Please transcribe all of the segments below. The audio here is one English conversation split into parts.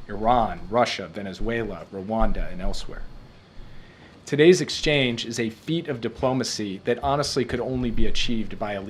Iran, Russia, Venezuela, Rwanda, and elsewhere. Today's exchange is a feat of diplomacy that honestly could only be achieved by a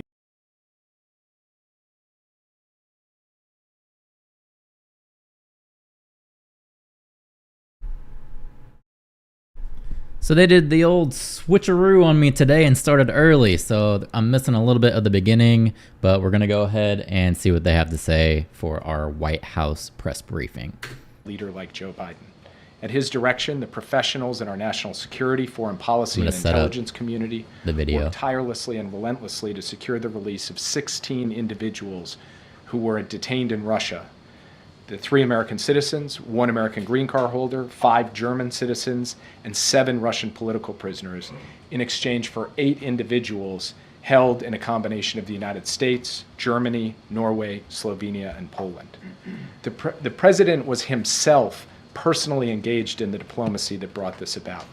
So they did the old switcheroo on me today and started early, so I'm missing a little bit of the beginning, but we're going to go ahead and see what they have to say for our White House press briefing. Leader like Joe Biden. At his direction, the professionals in our national security, foreign policy, and intelligence community worked tirelessly and relentlessly to secure the release of 16 individuals who were detained in Russia. The 3 American citizens, 1 American green card holder, 5 German citizens, and 7 Russian political prisoners in exchange for 8 individuals held in a combination of the United States, Germany, Norway, Slovenia, and Poland. The president was himself personally engaged in the diplomacy that brought this about,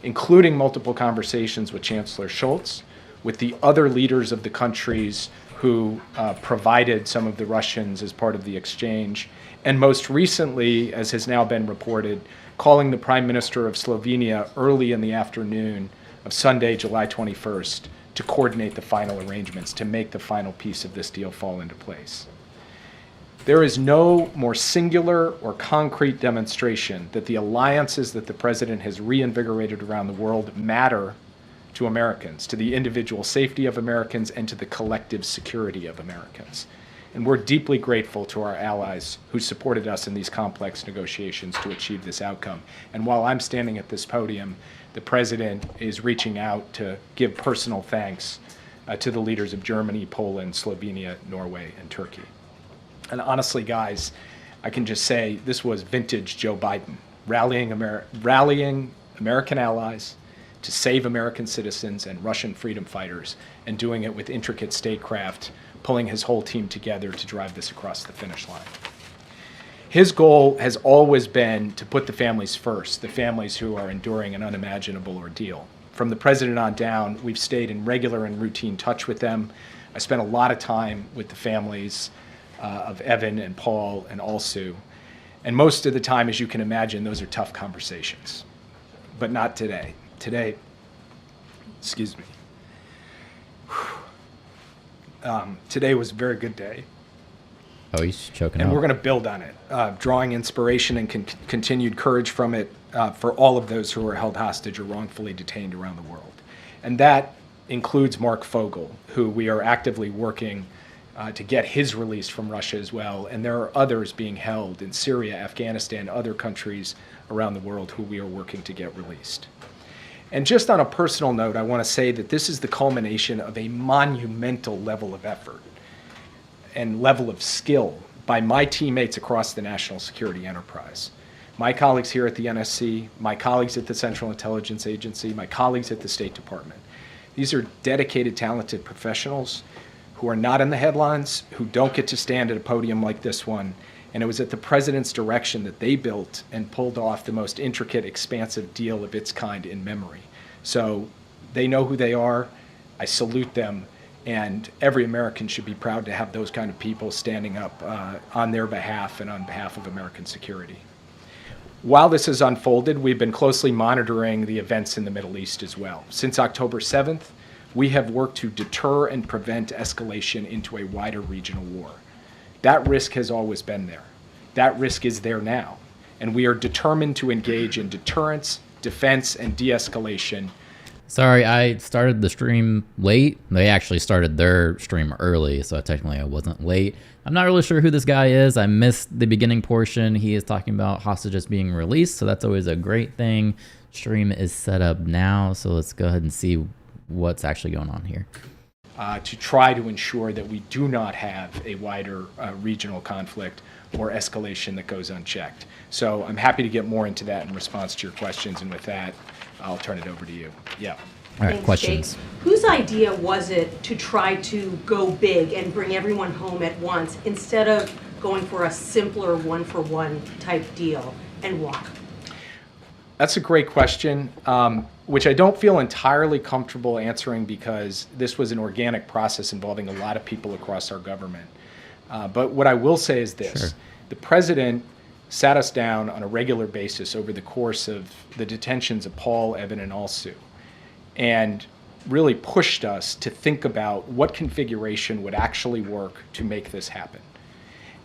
including multiple conversations with Chancellor Scholz, with the other leaders of the countries who provided some of the Russians as part of the exchange, and most recently, as has now been reported, calling the Prime Minister of Slovenia early in the afternoon of Sunday, July 21st, to coordinate the final arrangements, to make the final piece of this deal fall into place. There is no more singular or concrete demonstration that the alliances that the president has reinvigorated around the world matter to Americans, to the individual safety of Americans, and to the collective security of Americans. And we're deeply grateful to our allies who supported us in these complex negotiations to achieve this outcome. And while I'm standing at this podium, the president is reaching out to give personal thanks to the leaders of Germany, Poland, Slovenia, Norway, and Turkey. And honestly, guys, I can just say this was vintage Joe Biden, rallying American allies to save American citizens and Russian freedom fighters, and doing it with intricate statecraft, pulling his whole team together to drive this across the finish line. His goal has always been to put the families first, the families who are enduring an unimaginable ordeal. From the president on down, we've stayed in regular and routine touch with them. I spent a lot of time with the families of Evan and Paul and Alsu. And most of the time, as you can imagine, those are tough conversations. But not today. Today, excuse me. Today was a very good day. Oh, he's choking and out. We're going to build on it, drawing inspiration and continued courage from it for all of those who are held hostage or wrongfully detained around the world. And that includes Mark Fogel, who we are actively working to get his release from Russia as well. And there are others being held in Syria, Afghanistan, other countries around the world who we are working to get released. And just on a personal note, I want to say that this is the culmination of a monumental level of effort and level of skill by my teammates across the national security enterprise. My colleagues here at the NSC, my colleagues at the Central Intelligence Agency, my colleagues at the State Department. These are dedicated, talented professionals who are not in the headlines, who don't get to stand at a podium like this one. And it was at the president's direction that they built and pulled off the most intricate, expansive deal of its kind in memory. So they know who they are. I salute them. And every American should be proud to have those kind of people standing up on their behalf and on behalf of American security. While this has unfolded, we've been closely monitoring the events in the Middle East as well. Since October 7th, we have worked to deter and prevent escalation into a wider regional war. That risk has always been there. That risk is there now. And we are determined to engage in deterrence, defense, and de-escalation. Sorry, I started the stream late. They actually started their stream early, so technically I wasn't late. I'm not really sure who this guy is. I missed the beginning portion. He is talking about hostages being released, so that's always a great thing. Stream is set up now, so let's go ahead and see what's actually going on here. To try to ensure that we do not have a wider regional conflict or escalation that goes unchecked. So I'm happy to get more into that in response to your questions, and with that, I'll turn it over to you. Yeah. All right, Thanks, questions. Jake. Whose idea was it to try to go big and bring everyone home at once instead of going for a simpler one-for-one type deal, and why? That's a great question, which I don't feel entirely comfortable answering because this was an organic process involving a lot of people across our government. But what I will say is this. Sure. The president sat us down on a regular basis over the course of the detentions of Paul, Evan, and Alsu, and really pushed us to think about what configuration would actually work to make this happen.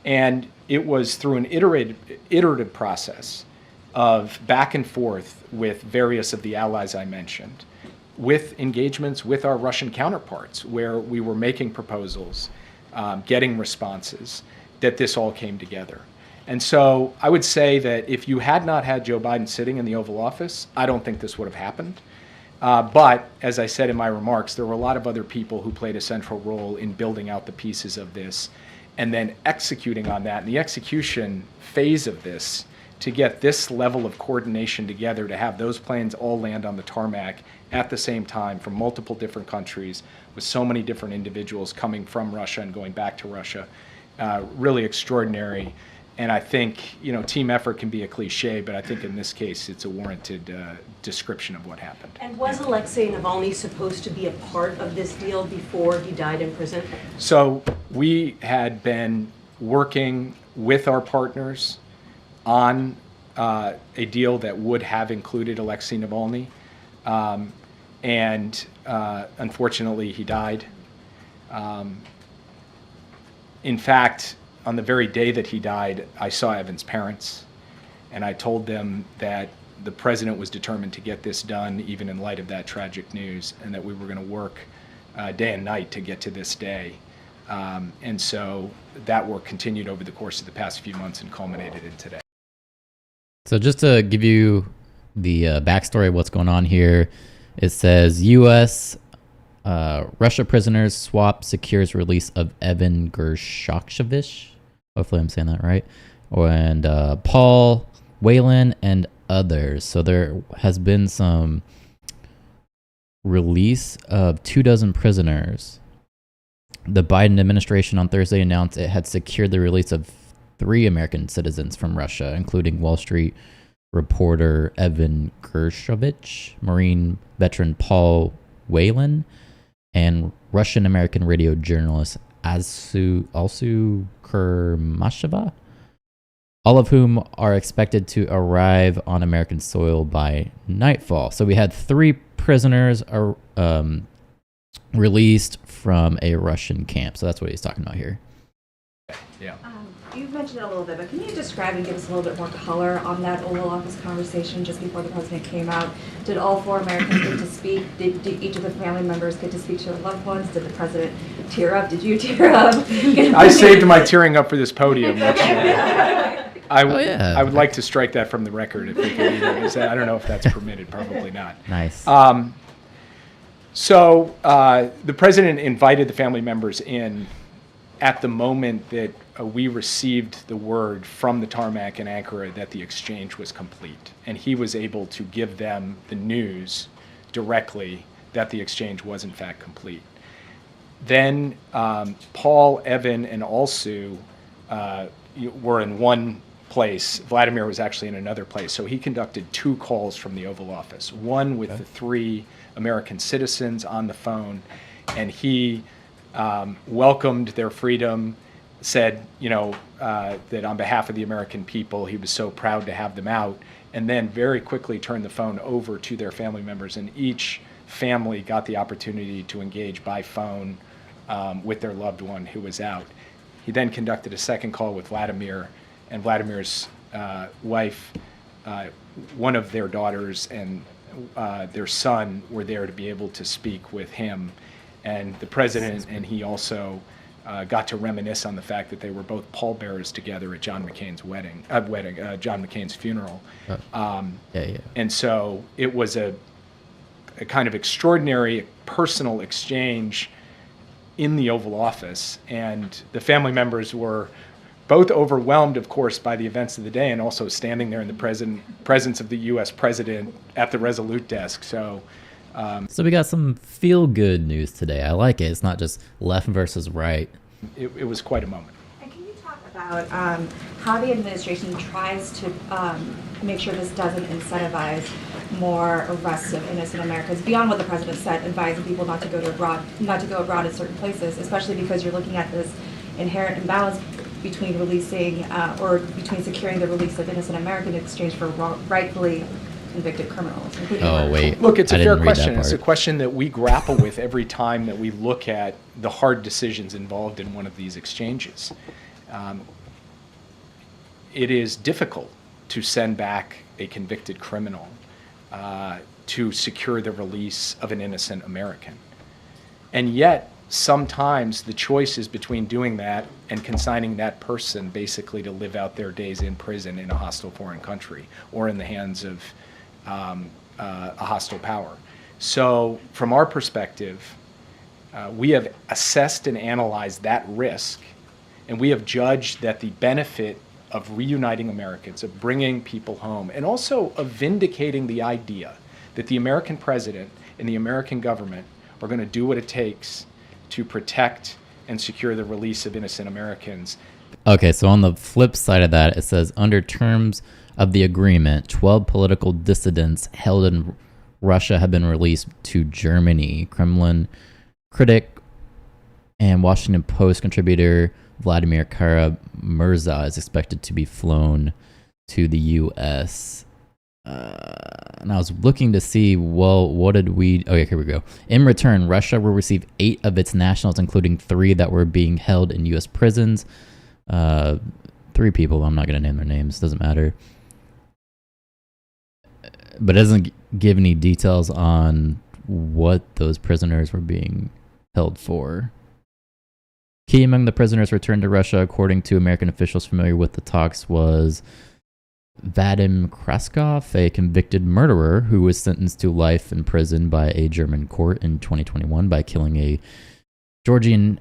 And it was through an iterative process of back and forth with various of the allies I mentioned, with engagements with our Russian counterparts, where we were making proposals, getting responses, that this all came together. And so I would say that if you had not had Joe Biden sitting in the Oval Office, I don't think this would have happened. But as I said in my remarks, there were a lot of other people who played a central role in building out the pieces of this and then executing on that. And the execution phase of this, to get this level of coordination together, to have those planes all land on the tarmac at the same time from multiple different countries with so many different individuals coming from Russia and going back to Russia, really extraordinary. And I think, team effort can be a cliche, but I think in this case it's a warranted description of what happened. And was Alexei Navalny supposed to be a part of this deal before he died in prison? So we had been working with our partners on a deal that would have included Alexei Navalny, and unfortunately he died. In fact, on the very day that he died, I saw Evan's parents, and I told them that the president was determined to get this done, even in light of that tragic news, and that we were going to work day and night to get to this day. And so that work continued over the course of the past few months and culminated in today. So just to give you the backstory of what's going on here, it says U.S. Russia prisoners swap secures release of Evan Gershkovich. Hopefully I'm saying that right. And Paul Whelan and others. So there has been some release of 24 prisoners. The Biden administration on Thursday announced it had secured the release of 3 American citizens from Russia, including Wall Street reporter Evan Gershkovich, Marine veteran Paul Whelan, and Russian-American radio journalist Alsu Kermasheva, all of whom are expected to arrive on American soil by nightfall. So we had 3 prisoners released from a Russian camp. So that's what he's talking about here. Yeah. You've mentioned it a little bit, but can you describe and give us a little bit more color on that Oval Office conversation just before the president came out? Did all 4 Americans get to speak? Did each of the family members get to speak to their loved ones? Did the president tear up? Did you tear up? I saved my tearing up for this podium. I would like to strike that from the record if we can. I don't know if that's permitted. Probably not. Nice. So the president invited the family members in at the moment that we received the word from the tarmac in Ankara that the exchange was complete. And he was able to give them the news directly that the exchange was in fact complete. Then Paul, Evan, and Alsu were in one place. Vladimir was actually in another place. So he conducted 2 calls from the Oval Office, one with the 3 American citizens on the phone, and he welcomed their freedom, said, that on behalf of the American people, he was so proud to have them out, and then very quickly turned the phone over to their family members, and each family got the opportunity to engage by phone with their loved one who was out. He then conducted a second call with Vladimir, and Vladimir's wife, one of their daughters, and their son were there to be able to speak with him. And the president and he also got to reminisce on the fact that they were both pallbearers together at John McCain's John McCain's funeral. And so it was a kind of extraordinary personal exchange in the Oval Office. And the family members were both overwhelmed, of course, by the events of the day and also standing there in the presence of the U.S. president at the Resolute desk. So we got some feel-good news today. I like it. It's not just left versus right. It was quite a moment. And can you talk about how the administration tries to make sure this doesn't incentivize more arrests of innocent Americans beyond what the president said, advising people not to go abroad in certain places, especially because you're looking at this inherent imbalance between releasing or between securing the release of innocent Americans in exchange for rightfully convicted criminals. Oh, wait. Look, it's a fair question. It's a question that we grapple with every time that we look at the hard decisions involved in one of these exchanges. It is difficult to send back a convicted criminal to secure the release of an innocent American. And yet, sometimes the choice is between doing that and consigning that person basically to live out their days in prison in a hostile foreign country or in the hands of a hostile power. So from our perspective, we have assessed and analyzed that risk, and we have judged that the benefit of reuniting Americans, of bringing people home, and also of vindicating the idea that the American president and the American government are going to do what it takes to protect and secure the release of innocent Americans. Okay, so on the flip side of that, it says, under terms of the agreement, 12 political dissidents held in Russia have been released to Germany. Kremlin critic and Washington Post contributor Vladimir Kara-Murza is expected to be flown to the U.S. And I was looking to see, well, what did we... Okay, here we go. In return, Russia will receive 8 of its nationals, including 3 that were being held in U.S. prisons. 3 people, I'm not going to name their names, doesn't matter. But it doesn't give any details on what those prisoners were being held for. Key among the prisoners returned to Russia, according to American officials familiar with the talks, was Vadim Kraskov, a convicted murderer who was sentenced to life in prison by a German court in 2021 by killing a Georgian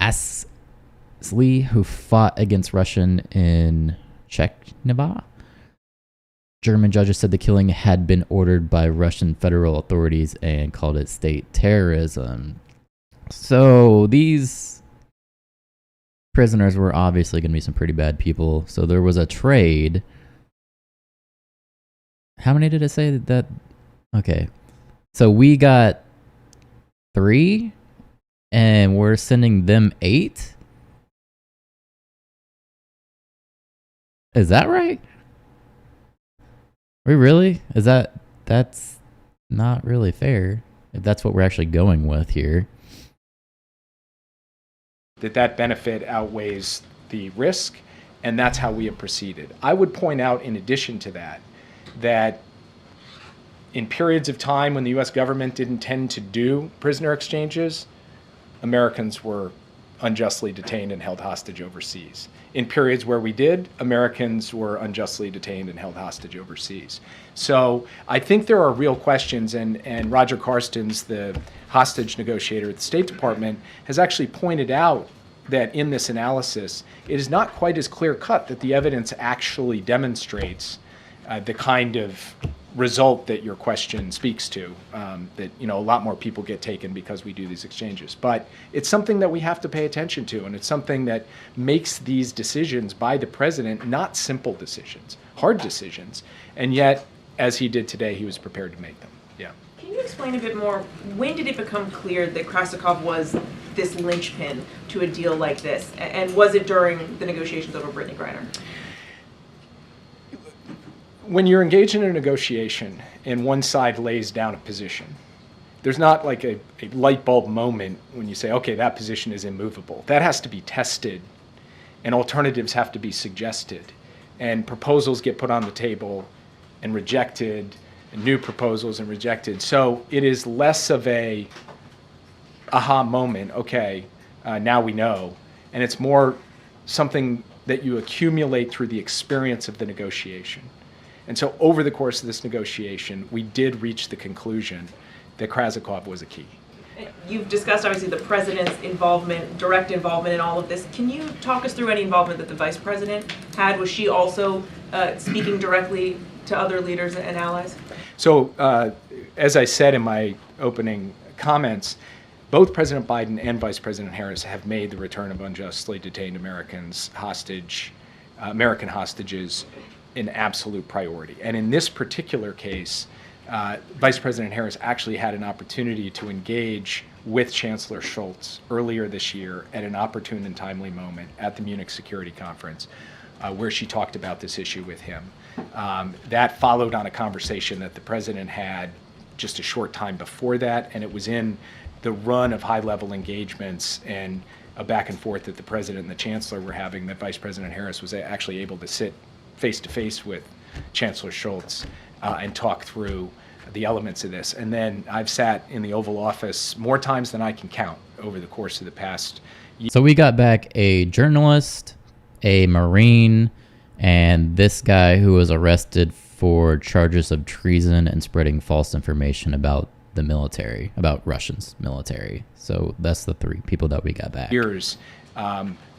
Asli who fought against Russian in Chechnya. German judges said the killing had been ordered by Russian federal authorities and called it state terrorism. So these prisoners were obviously going to be some pretty bad people. So there was a trade. How many did it say that? Okay. So we got 3 and we're sending them 8? Is that right? We really? That's not really fair if that's what we're actually going with here. That benefit outweighs the risk, and that's how we have proceeded. I would point out, in addition to that, that in periods of time when the U.S. government didn't tend to do prisoner exchanges, Americans were unjustly detained and held hostage overseas. In periods where we did, Americans were unjustly detained and held hostage overseas. So I think there are real questions, and Roger Carstens, the hostage negotiator at the State Department, has actually pointed out that in this analysis, it is not quite as clear-cut that the evidence actually demonstrates the kind of result that your question speaks to, that a lot more people get taken because we do these exchanges. But it's something that we have to pay attention to, and it's something that makes these decisions by the president not simple decisions, hard decisions, and yet, as he did today, he was prepared to make them. Yeah. Can you explain a bit more, when did it become clear that Krasikov was this linchpin to a deal like this, and was it during the negotiations over Brittany Griner? When you're engaged in a negotiation and one side lays down a position, there's not like a light bulb moment when you say, okay, that position is immovable. That has to be tested, and alternatives have to be suggested, and proposals get put on the table and rejected, and new proposals and rejected. So it is less of a aha moment, okay, now we know, and it's more something that you accumulate through the experience of the negotiation. And so over the course of this negotiation, we did reach the conclusion that Krasikov was a key. You've discussed, obviously, the president's involvement, direct involvement in all of this. Can you talk us through any involvement that the vice president had? Was she also speaking directly to other leaders and allies? So as I said in my opening comments, both President Biden and Vice President Harris have made the return of unjustly detained American hostages an absolute priority. And in this particular case, Vice President Harris actually had an opportunity to engage with Chancellor Scholz earlier this year at an opportune and timely moment at the Munich Security Conference, where she talked about this issue with him. That followed on a conversation that the president had just a short time before that, and it was in the run of high-level engagements and a back and forth that the president and the chancellor were having that Vice President Harris was actually able to sit face-to-face with Chancellor Scholz and talk through the elements of this. And then I've sat in the Oval Office more times than I can count over the course of the past year. So we got back a journalist, a Marine, and this guy who was arrested for charges of treason and spreading false information about the military, about Russia's military. So that's the three people that we got back. Years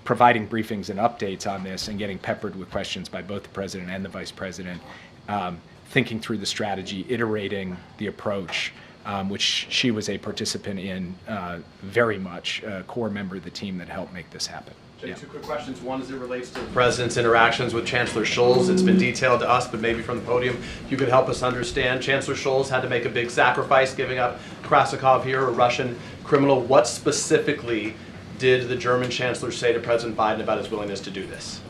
providing briefings and updates on this and getting peppered with questions by both the president and the vice president, thinking through the strategy, iterating the approach, which she was a participant in very much, a core member of the team that helped make this happen. Jay, Yeah. two quick questions. One, as it relates to the president's interactions with Chancellor Scholz. It's been detailed to us, but maybe from the podium, you could help us understand. Chancellor Scholz had to make a big sacrifice, giving up Krasikov here, a Russian criminal. What specifically did the German chancellor say to President Biden about his willingness to do this?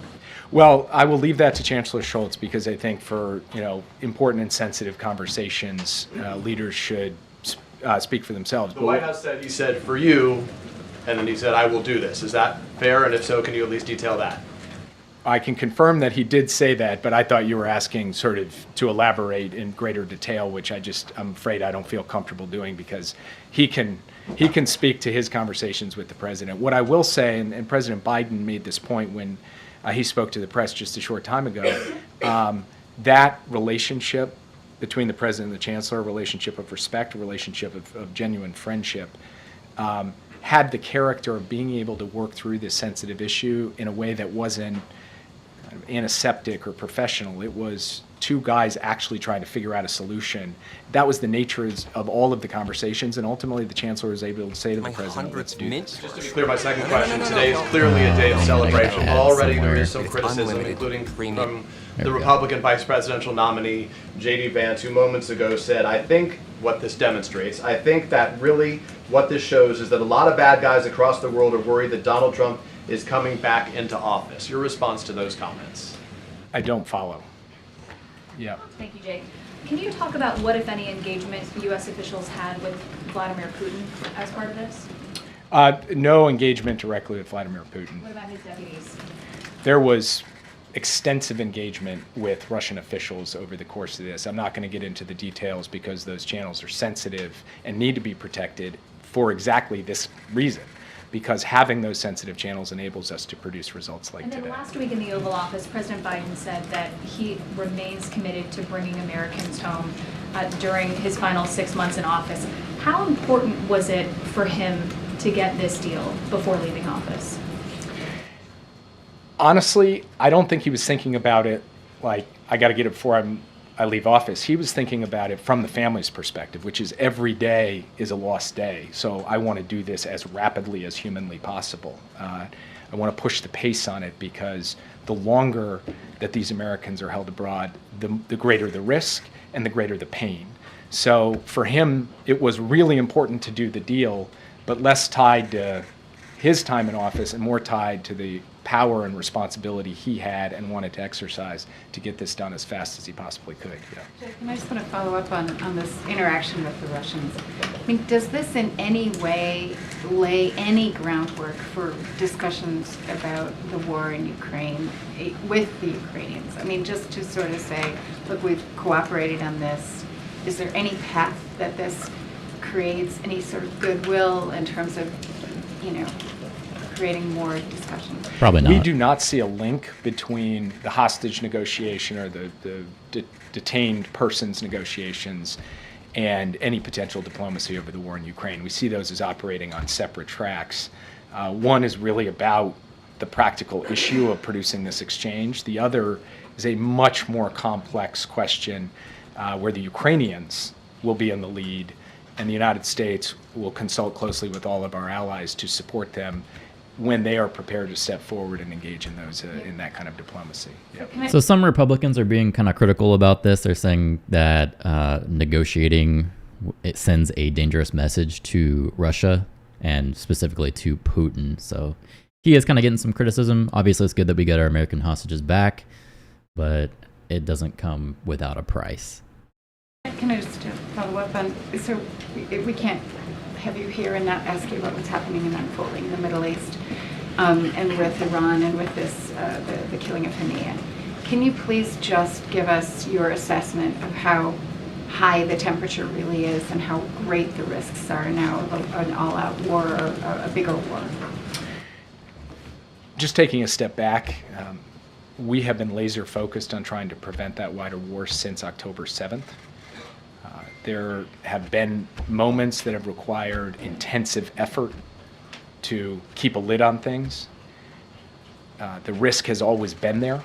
Well, I will leave that to Chancellor Scholz because I think for important and sensitive conversations, leaders should speak for themselves. The White House said, he said, for you, and then he said, I will do this. Is that fair? And if so, can you at least detail that? I can confirm that he did say that, but I thought you were asking sort of to elaborate in greater detail, which I'm afraid I don't feel comfortable doing because he can speak to his conversations with the president. What I will say, and President Biden made this point when he spoke to the press just a short time ago, that relationship between the president and the chancellor, a relationship of respect, a relationship of genuine friendship, had the character of being able to work through this sensitive issue in a way that wasn't kind of antiseptic or professional. It was two guys actually trying to figure out a solution. That was the nature of all of the conversations, and ultimately the chancellor was able to say to the president, let's do this. Just to be clear, my second question, today is clearly a day of celebration. Already there is some criticism, including from the Republican vice presidential nominee, J.D. Vance, who moments ago said, I think what this demonstrates, I think that really what this shows is that a lot of bad guys across the world are worried that Donald Trump is coming back into office. Your response to those comments? I don't follow. Yeah. Thank you, Jake. Can you talk about what, if any, engagement U.S. officials had with Vladimir Putin as part of this? No engagement directly with Vladimir Putin. What about his deputies? There was extensive engagement with Russian officials over the course of this. I'm not going to get into the details because those channels are sensitive and need to be protected for exactly this reason, because having those sensitive channels enables us to produce results like today. today. And then last week in the Oval Office, President Biden said that he remains committed to bringing Americans home during his final 6 months in office. How important was it for him to get this deal before leaving office? Honestly, I don't think he was thinking about it like, I got to get it before I leave office. He was thinking about it from the family's perspective, which is every day is a lost day. So I want to do this as rapidly as humanly possible. I want to push the pace on it because the longer that these Americans are held abroad, the greater the risk and the greater the pain. So for him, it was really important to do the deal, but less tied to his time in office and more tied to the power and responsibility he had and wanted to exercise to get this done as fast as he possibly could. Yeah. And I just want to follow up on this interaction with the Russians. I mean, does this in any way lay any groundwork for discussions about the war in Ukraine with the Ukrainians? I mean, just to sort of say, look, we've cooperated on this. Is there any path that this creates any sort of goodwill in terms of, creating more discussion? Probably not. We do not see a link between the hostage negotiation or the detained persons negotiations and any potential diplomacy over the war in Ukraine. We see those as operating on separate tracks. One is really about the practical issue of producing this exchange. The other is a much more complex question where the Ukrainians will be in the lead and the United States will consult closely with all of our allies to support them when they are prepared to step forward and engage in those in that kind of diplomacy. Yeah. So some Republicans are being kind of critical about this. They're saying that negotiating it sends a dangerous message to Russia and specifically to Putin. So he is kind of getting some criticism. Obviously, it's good that we get our American hostages back, but it doesn't come without a price. Can I just follow up on, so we can't have you here and not ask you about what's happening and unfolding in the Middle East and with Iran and with this, the killing of Haniyeh. Can you please just give us your assessment of how high the temperature really is and how great the risks are now of an all-out war or a bigger war? Just taking a step back, we have been laser focused on trying to prevent that wider war since October 7th. There have been moments that have required intensive effort to keep a lid on things. The risk has always been there,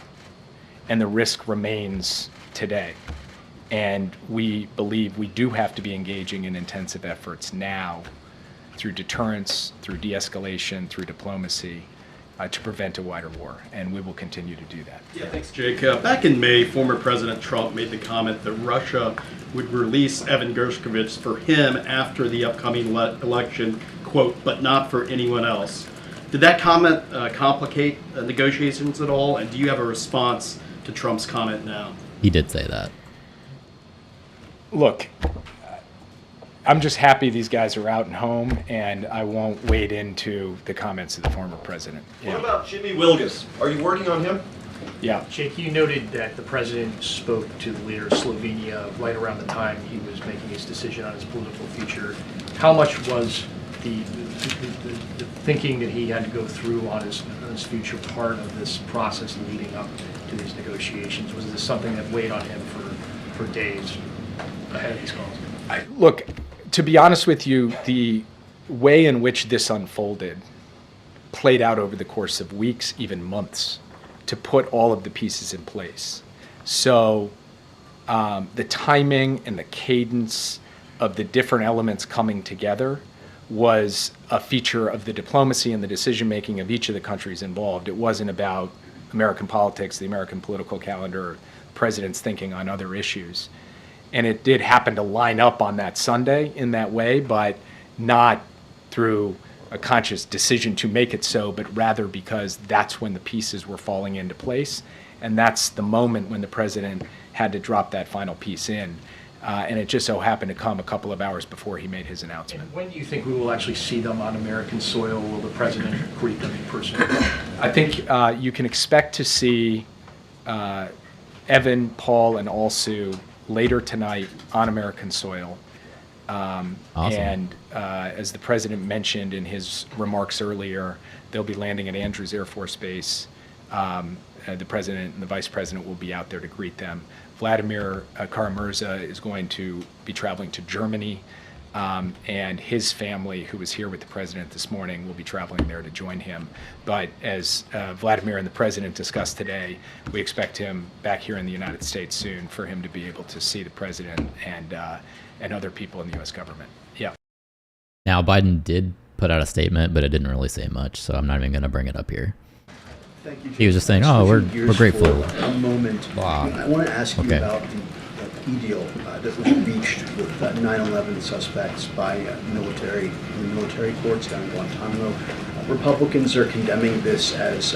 and the risk remains today. And we believe we do have to be engaging in intensive efforts now through deterrence, through de-escalation, through diplomacy, to prevent a wider war, and we will continue to do that. Yeah, thanks, Jake. Back in May, former President Trump made the comment that Russia would release Evan Gershkovich for him after the upcoming election, quote, but not for anyone else. Did that comment complicate negotiations at all, and do you have a response to Trump's comment now? He did say that. Look, I'm just happy these guys are out and home, and I won't wade into the comments of the former president. What about Jimmy Wilgus? Are you working on him? Yeah. Jake, you noted that the president spoke to the leader of Slovenia right around the time he was making his decision on his political future. How much was the thinking that he had to go through on his future part of this process leading up to these negotiations? Was this something that weighed on him for days ahead of these calls? Look, to be honest with you, the way in which this unfolded played out over the course of weeks, even months, to put all of the pieces in place. So the timing and the cadence of the different elements coming together was a feature of the diplomacy and the decision-making of each of the countries involved. It wasn't about American politics, the American political calendar, president's thinking on other issues. And it did happen to line up on that Sunday in that way, but not through a conscious decision to make it so, but rather because that's when the pieces were falling into place. And that's the moment when the president had to drop that final piece in. And it just so happened to come a couple of hours before he made his announcement. And when do you think we will actually see them on American soil? Will the president greet them in person? I think you can expect to see Evan, Paul, and Alsu later tonight on American soil. Awesome. And as the president mentioned in his remarks earlier, they'll be landing at Andrews Air Force Base. The president and the vice president will be out there to greet them. Vladimir Kara-Murza is going to be traveling to Germany, and his family, who was here with the president this morning, will be traveling there to join him. But as Vladimir and the president discussed today, we expect him back here in the United States soon for him to be able to see the president and other people in the U.S. government. Yeah. Now, Biden did put out a statement, but it didn't really say much, so I'm not even going to bring it up here. Thank you, he was just saying, "Oh, we're grateful." For a moment, I want to ask you about the plea deal that was reached with 9/11 suspects by military courts down in Guantanamo. Republicans are condemning this as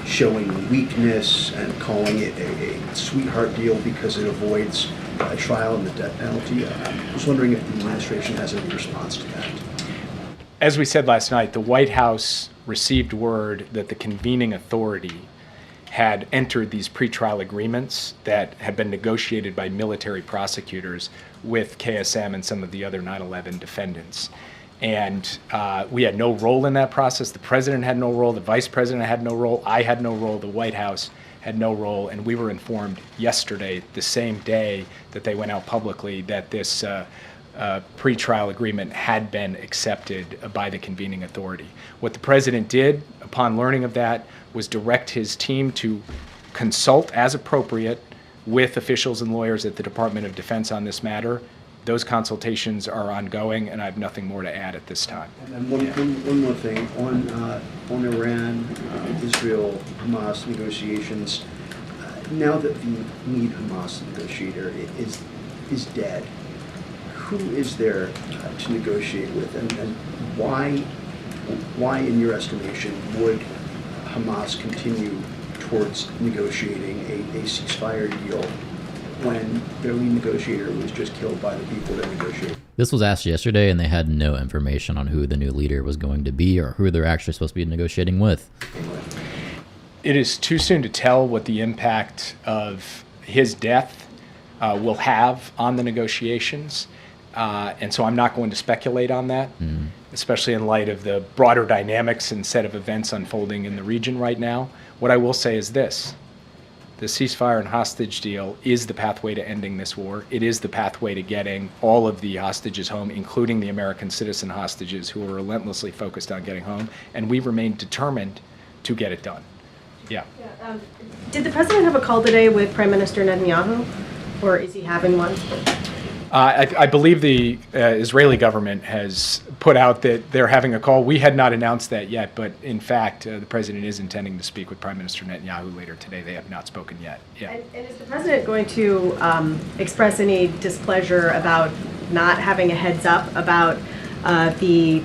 showing weakness and calling it a sweetheart deal because it avoids a trial and the death penalty. I was wondering if the administration has any response to that. As we said last night, the White House received word that the convening authority had entered these pretrial agreements that had been negotiated by military prosecutors with KSM and some of the other 9/11 defendants. And we had no role in that process. The president had no role. The vice president had no role. I had no role. The White House had no role. And we were informed yesterday, the same day that they went out publicly, that this pretrial agreement had been accepted by the convening authority. What the president did upon learning of that was direct his team to consult as appropriate with officials and lawyers at the Department of Defense on this matter, Those consultations are ongoing, and I have nothing more to add at this time. And one more thing, on Iran, Israel, Hamas negotiations, now that the lead Hamas negotiator is dead, who is there to negotiate with, and why, in your estimation, would Hamas continue towards negotiating a ceasefire deal when their lead negotiator was just killed by the people that negotiated? This was asked yesterday, and they had no information on who the new leader was going to be or who they're actually supposed to be negotiating with. It is too soon to tell what the impact of his death will have on the negotiations, and so I'm not going to speculate on that, especially in light of the broader dynamics and set of events unfolding in the region right now. What I will say is this: the ceasefire and hostage deal is the pathway to ending this war. It is the pathway to getting all of the hostages home, including the American citizen hostages who are relentlessly focused on getting home, and we remain determined to get it done. Yeah. Did the president have a call today with Prime Minister Netanyahu, or is he having one? I believe the Israeli government has put out that they're having a call. We had not announced that yet, but in fact, the president is intending to speak with Prime Minister Netanyahu later today. They have not spoken yet. Yeah. And is the president going to express any displeasure about not having a heads up about the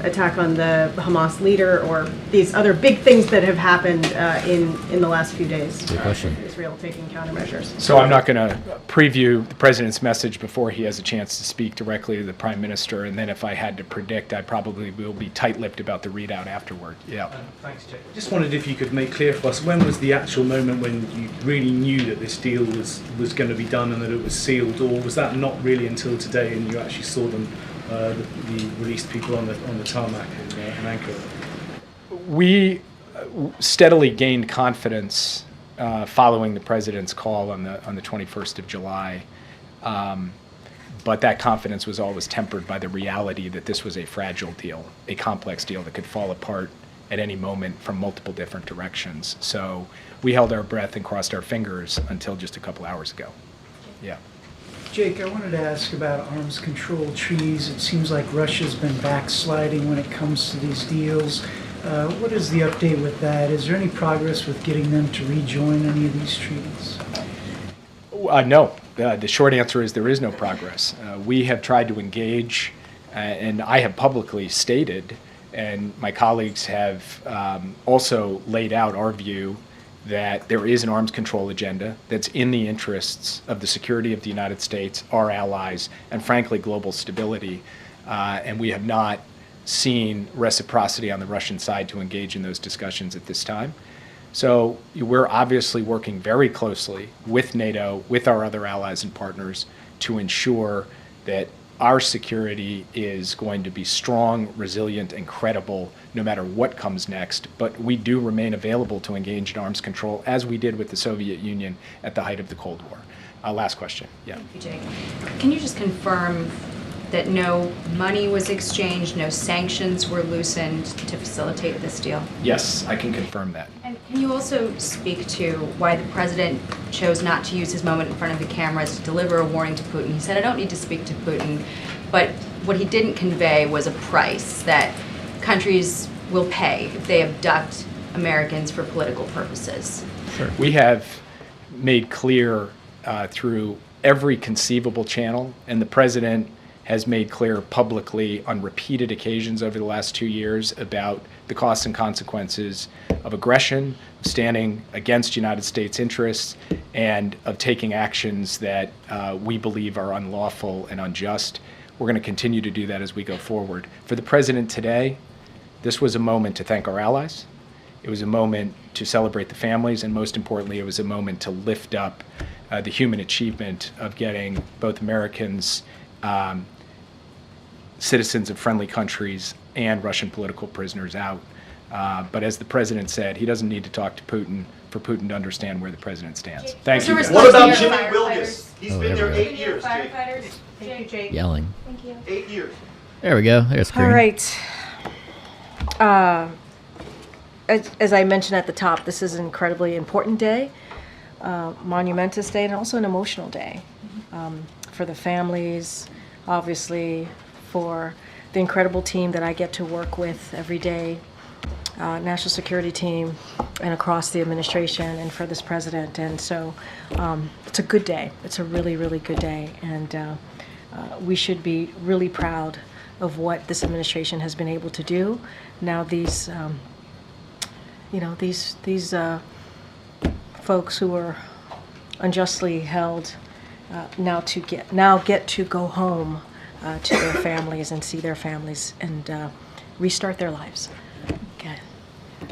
attack on the Hamas leader, or these other big things that have happened in the last few days? Good question. Israel taking countermeasures. So I'm not going to preview the president's message before he has a chance to speak directly to the prime minister, and then if I had to predict, I probably will be tight-lipped about the readout afterward. Yeah. Thanks, Jake. Just wondered if you could make clear for us, when was the actual moment when you really knew that this deal was going to be done and that it was sealed, or was that not really until today and you actually saw them, the released people on the tarmac in Ankara? We steadily gained confidence following the president's call on the 21st of July, but that confidence was always tempered by the reality that this was a fragile deal, a complex deal that could fall apart at any moment from multiple different directions. So we held our breath and crossed our fingers until just a couple hours ago. Yeah. Jake, I wanted to ask about arms control treaties. It seems like Russia's been backsliding when it comes to these deals. What is the update with that? Is there any progress with getting them to rejoin any of these treaties? No. The short answer is there is no progress. We have tried to engage, and I have publicly stated, and my colleagues have also laid out our view that there is an arms control agenda that's in the interests of the security of the United States, our allies, and frankly, global stability. And we have not seen reciprocity on the Russian side to engage in those discussions at this time. So we're obviously working very closely with NATO, with our other allies and partners, to ensure that our security is going to be strong, resilient, and credible no matter what comes next. But we do remain available to engage in arms control, as we did with the Soviet Union at the height of the Cold War. Last question. Yeah. Thank you, Jake. Can you just confirm that no money was exchanged, no sanctions were loosened to facilitate this deal? Yes, I can confirm that. And can you also speak to why the president chose not to use his moment in front of the cameras to deliver a warning to Putin? He said, I don't need to speak to Putin, but what he didn't convey was a price that countries will pay if they abduct Americans for political purposes. Sure. We have made clear through every conceivable channel, and the president has made clear publicly on repeated occasions over the last 2 years about the costs and consequences of aggression, of standing against United States interests, and of taking actions that we believe are unlawful and unjust. We're going to continue to do that as we go forward. For the president today, this was a moment to thank our allies. It was a moment to celebrate the families, and most importantly, it was a moment to lift up the human achievement of getting both Americans, citizens of friendly countries, and Russian political prisoners out. But as the president said, he doesn't need to talk to Putin for Putin to understand where the president stands. Thank you. What about Jimmy Wilgus? He's been there 8 years, Jake. Thank you, Jake. Yelling. Thank you. 8 years. There we go. There's Karine. All right. As I mentioned at the top, this is an incredibly important day, monumentous day, and also an emotional day. for the families, obviously for the incredible team that I get to work with every day, national security team, and across the administration, and for this president. And so it's a good day. It's a really, really good day. And we should be really proud of what this administration has been able to do. Now these, these folks who are unjustly held now get to go home to their families and see their families and restart their lives. Okay.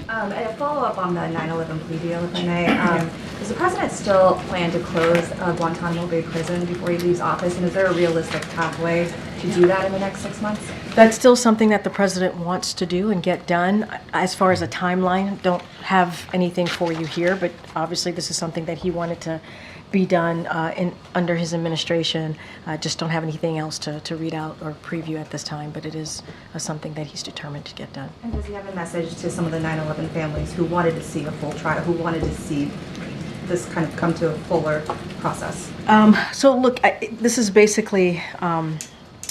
And a follow-up on the 9/11 plea deal, if I may. Does the president still plan to close Guantanamo Bay Prison before he leaves office? And is there a realistic pathway to do that in the next 6 months? That's still something that the president wants to do and get done. As far as a timeline, don't have anything for you here, but obviously this is something that he wanted to be done under his administration. Just don't have anything else to read out or preview at this time, but it is something that he's determined to get done. And does he have a message to some of the 9/11 families who wanted to see a full trial, who wanted to see this kind of come to a fuller process? So look, this is basically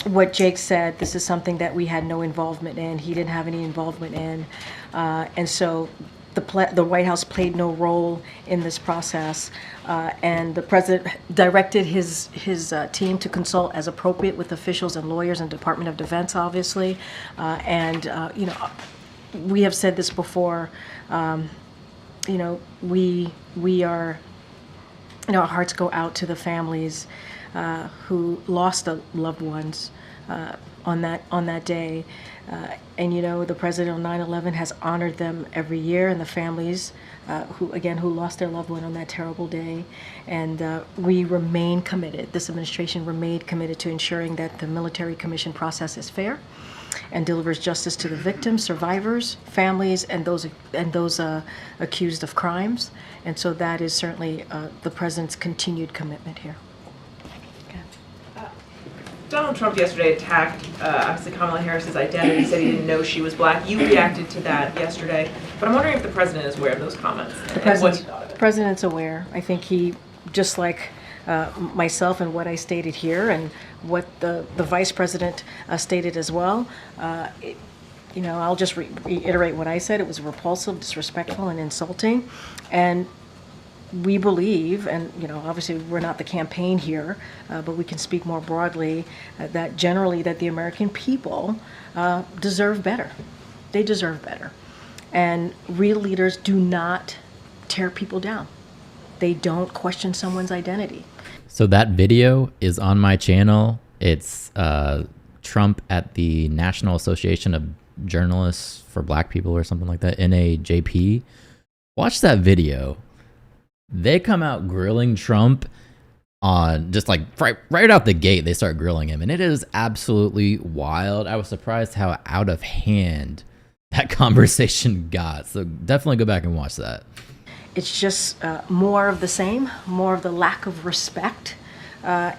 what Jake said. This is something that we had no involvement in. He didn't have any involvement in. And so the White House played no role in this process, and the president directed his team to consult as appropriate with officials and lawyers and Department of Defense, obviously. We have said this before. We are. Our hearts go out to the families who lost loved ones on that day. The president on 9/11 has honored them every year, and the families who lost their loved one on that terrible day. And we remain committed, this administration remained committed to ensuring that the military commission process is fair and delivers justice to the victims, survivors, families, and those accused of crimes. And so that is certainly the president's continued commitment here. Donald Trump yesterday attacked, obviously, Kamala Harris's identity, said he didn't know she was black. You reacted to that yesterday, but I'm wondering if the president is aware of those comments and what he thought of it. The president's aware. I think he, just like myself and what I stated here and what the vice president stated as well, I'll just reiterate what I said. It was repulsive, disrespectful, and insulting. And we believe, and obviously we're not the campaign here, but we can speak more broadly, that generally that the American people deserve better. They deserve better. And real leaders do not tear people down. They don't question someone's identity. So that video is on my channel. It's Trump at the National Association of Journalists for Black People or something like that, NAJP. Watch that video. They come out grilling Trump on just like right out the gate. They start grilling him, and it is absolutely wild. I was surprised how out of hand that conversation got. So definitely go back and watch that. It's just more of the same, more of the lack of respect, it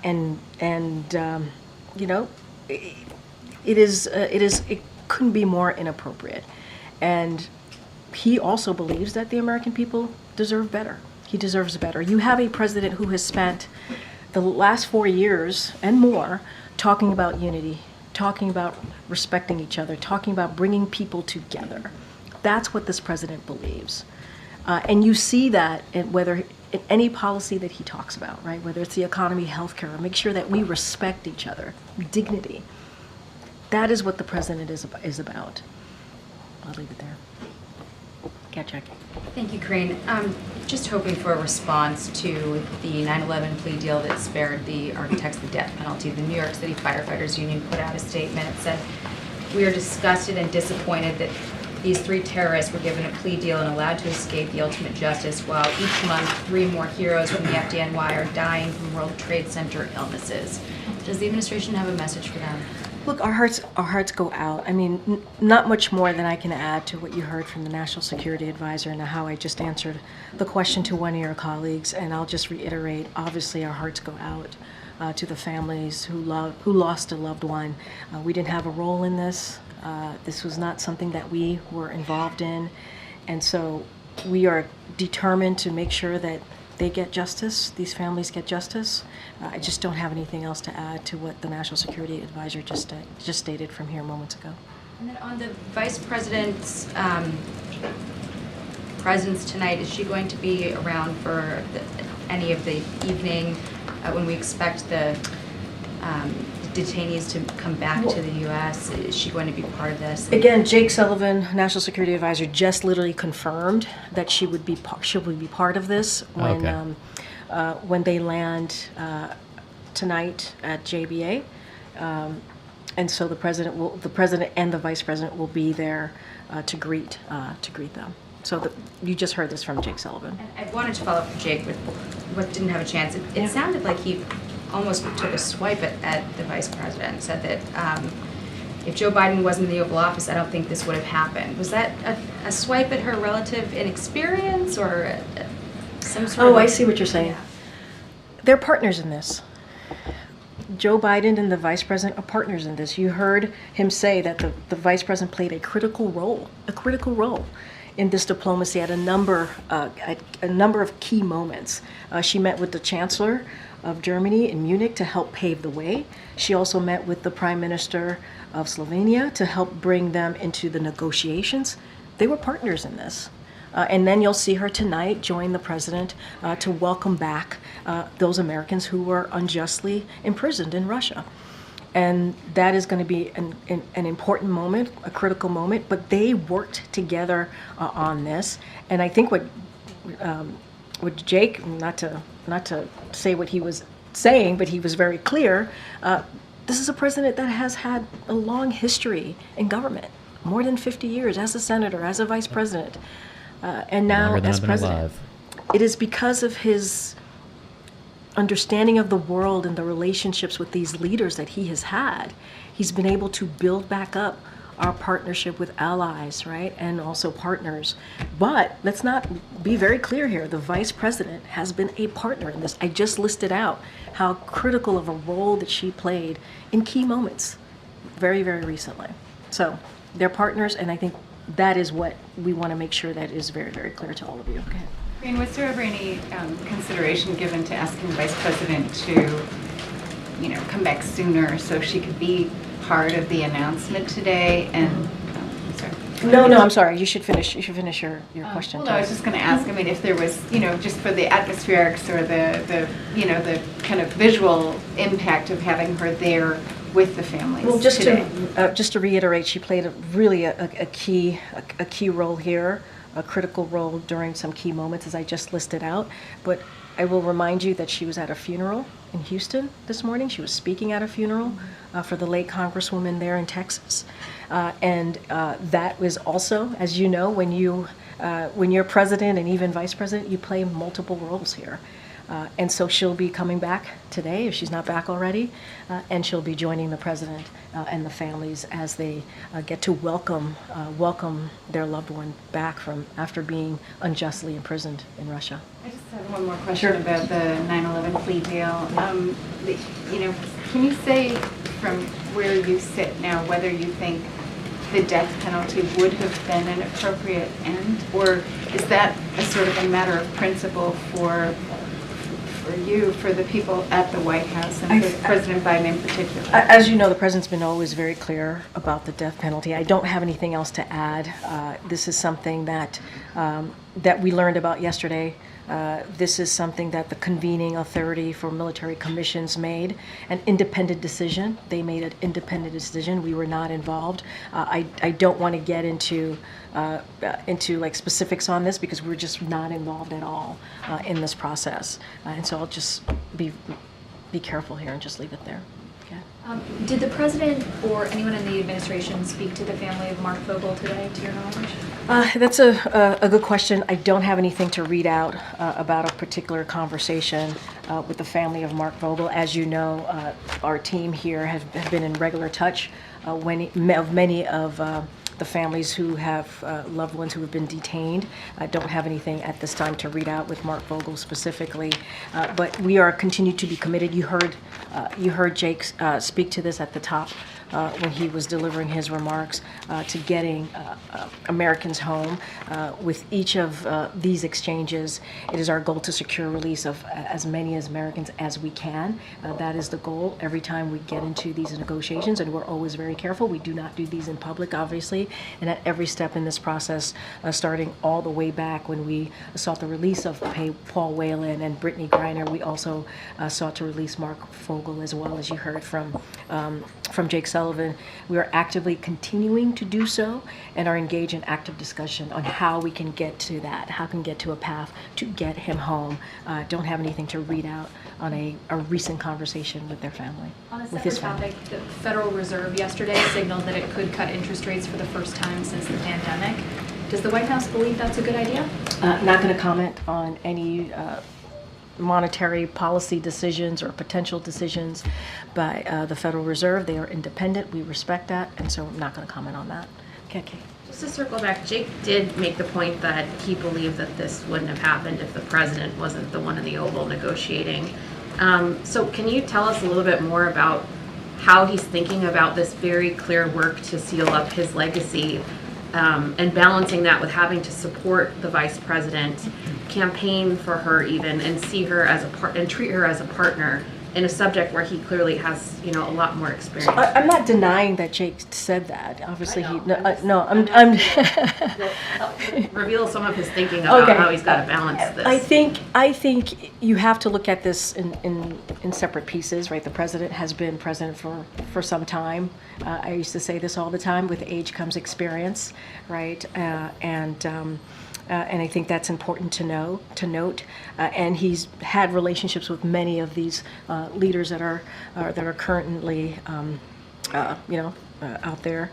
couldn't be more inappropriate. And he also believes that the American people deserve better. He deserves better. You have a president who has spent the last 4 years and more talking about unity, talking about respecting each other, talking about bringing people together. That's what this president believes. And you see that in any policy that he talks about, right? Whether it's the economy, healthcare, make sure that we respect each other, dignity. That is what the president is about. I'll leave it there. Okay, Jackie. Thank you, Karine. Just hoping for a response to the 9/11 plea deal that spared the architects the death penalty. The New York City Firefighters Union put out a statement. It said, "We are disgusted and disappointed that these 3 terrorists were given a plea deal and allowed to escape the ultimate justice, while each month 3 more heroes from the FDNY are dying from World Trade Center illnesses." Does the administration have a message for them? Look, our hearts go out. I mean, not much more than I can add to what you heard from the National Security Advisor and how I just answered the question to one of your colleagues. And I'll just reiterate, obviously our hearts go out to the families who lost a loved one. We didn't have a role in this. This was not something that we were involved in. And so we are determined to make sure that they get justice, these families get justice. I just don't have anything else to add to what the National Security Advisor just stated from here moments ago. And then on the Vice President's presence tonight, is she going to be around for any of the evening when we expect the detainees to come back to the U.S.? Is she going to be part of this? Again, Jake Sullivan, National Security Advisor, just literally confirmed that she would be part of this when they land tonight at JBA, and so the president and the vice president will be there to greet them. So you just heard this from Jake Sullivan. And I wanted to follow up with Jake, but didn't have a chance. It sounded like he almost took a swipe at the vice president, said that if Joe Biden wasn't in the Oval Office, I don't think this would have happened. Was that a swipe at her relative inexperience or some sort of... Oh, I see what you're saying. Yeah. They're partners in this. Joe Biden and the vice president are partners in this. You heard him say that the vice president played a critical role in this diplomacy at a number of key moments. She met with the Chancellor of Germany in Munich to help pave the way. She also met with the Prime Minister of Slovenia to help bring them into the negotiations. They were partners in this. And then you'll see her tonight join the president to welcome back those Americans who were unjustly imprisoned in Russia. And that is going to be an important moment, a critical moment, but they worked together on this. And I think what Jake, not to say what he was saying, but he was very clear, this is a president that has had a long history in government, more than 50 years as a senator, as a vice president, and now as president. It is because of his understanding of the world and the relationships with these leaders that he has had. He's been able to build back up our partnership with allies, right, and also partners. But let's not be very clear here. The vice president has been a partner in this. I just listed out how critical of a role that she played in key moments very, very recently. So they're partners, and I think that is what we want to make sure that is very, very clear to all of you. Okay. Karine, was there ever any consideration given to asking the vice president to, come back sooner so she could be part of the announcement today? And sorry. No, I'm sorry. You should finish. You should finish your question. Well, no, I was just going to ask. I mean, if there was, just for the atmospherics or the kind of visual impact of having her there with the families. Well, just today. just to reiterate, she played a key role here, a critical role during some key moments, as I just listed out. But I will remind you that she was at a funeral in Houston this morning. She was speaking at a funeral for the late Congresswoman there in Texas. And that was also, as you know, when you're president and even vice president, you play multiple roles here. And so she'll be coming back today, if she's not back already, and she'll be joining the president and the families as they get to welcome their loved one back from after being unjustly imprisoned in Russia. I just have one more question about the 9/11 plea deal. Can you say from where you sit now whether you think the death penalty would have been an appropriate end, or is that a sort of a matter of principle for you, for the people at the White House, and for President Biden in particular? As you know, the president's been always very clear about the death penalty. I don't have anything else to add. This is something that we learned about yesterday. This is something that the convening authority for military commissions made an independent decision. They made an independent decision. We were not involved. I don't want to get into like specifics on this because we're just not involved at all in this process. And so I'll just be careful here and just leave it there. Okay. Did the president or anyone in the administration speak to the family of Mark Vogel today, to your knowledge? That's a good question. I don't have anything to read out about a particular conversation with the family of Mark Vogel. As you know, our team here have been in regular touch of many of the families who have loved ones who have been detained. I don't have anything at this time to read out with Mark Vogel specifically, but we are continue to be committed. You heard Jake speak to this at the top when he was delivering his remarks to getting Americans home. With each of these exchanges, it is our goal to secure release of as many as Americans as we can. That is the goal every time we get into these negotiations, and we're always very careful. We do not do these in public, obviously, and at every step in this process, starting all the way back when we sought the release of Paul Whelan and Brittany Griner, we also sought to release Mark Fogel, as well as you heard from Jake Sullivan. We are actively continuing to do so and are engaged in active discussion on how we can get to that, how can get to a path to get him home. Don't have anything to read out on a recent conversation with their family. On a with separate his family. topic, the Federal Reserve yesterday signaled that it could cut interest rates for the first time since the pandemic. Does the White House believe that's a good idea? Not going to comment on any monetary policy decisions or potential decisions by the Federal Reserve. They are independent. We respect that, and so I'm not going to comment on that. Okay. Just to circle back, Jake did make the point that he believed that this wouldn't have happened if the president wasn't the one in the Oval negotiating. So can you tell us a little bit more about how he's thinking about this very clear work to seal up his legacy, and balancing that with having to support the vice president, campaign for her even, and see her as and treat her as a partner in a subject where he clearly has, a lot more experience. So I'm not denying that Jake said that. Obviously, I'm reveal some of his thinking about how he's got to balance this. I think you have to look at this in separate pieces, right? The president has been president for some time. I used to say this all the time: with age comes experience, right? And I think that's important to note. And he's had relationships with many of these leaders that are currently, out there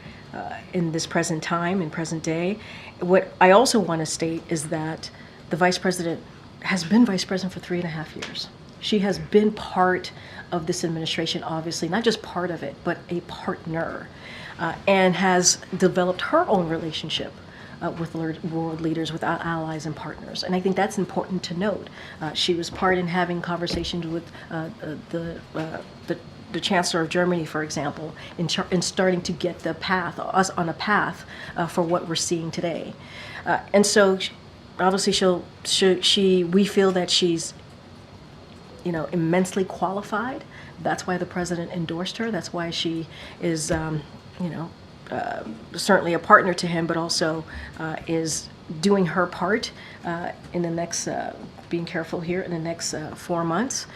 in this present time, in present day. What I also want to state is that the vice president has been vice president for 3.5 years. She has been part of this administration, obviously, not just part of it, but a partner, and has developed her own relationship with world leaders, with our allies and partners. And I think that's important to note. She was part in having conversations with the Chancellor of Germany, for example, in starting to get us on a path for what we're seeing today. And so obviously we feel that she's immensely qualified. That's why the president endorsed her. That's why she is certainly a partner to him, but also is doing her part in the next, being careful here, in the next 4 months.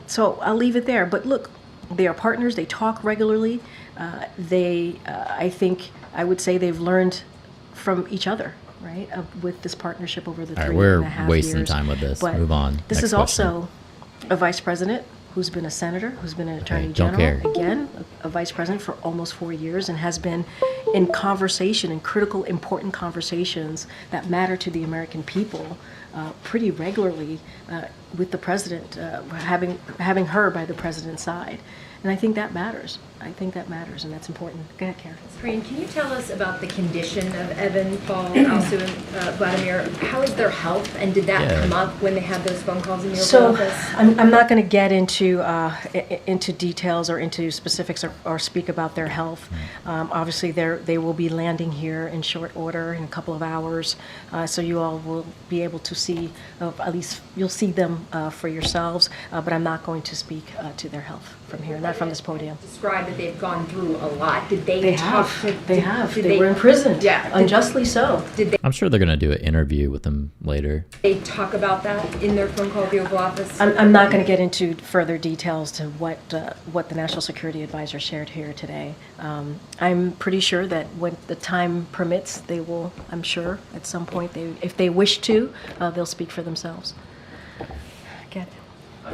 So I'll leave it there. But look, they are partners. They talk regularly. I think I would say they've learned from each other, right, with this partnership over the 3.5 years. We're wasting time with this. But move on. This Next is question. also a vice president who's been a senator, who's been an attorney general, again, a vice president for almost 4 years, and has been in conversation, in critical, important conversations that matter to the American people pretty regularly with the president, having her by the president's side. And I think that matters. And that's important. Go ahead, Karen. Karine, can you tell us about the condition of Evan, Paul, Alsu, and Vladimir? How is their health, and did that come up when they had those phone calls in your office? I'm not going to get into details or into specifics or speak about their health. Obviously, they will be landing here in short order in a couple of hours, so you all will be able to see, at least you'll see them for yourselves, but I'm not going to speak to their health from here, not from this podium. Describe that they've gone through a lot. Did they They talk have. to... They have. They were imprisoned. Yeah. Unjustly so. Did they I'm sure they're going to do an interview with them later. talk about that in their phone call at the Oval Office? I'm not going to get into further details to what the National Security Advisor shared here today. I'm pretty sure that when the time permits, they will, I'm sure, at some point, if they wish to, they'll speak for themselves. Get it.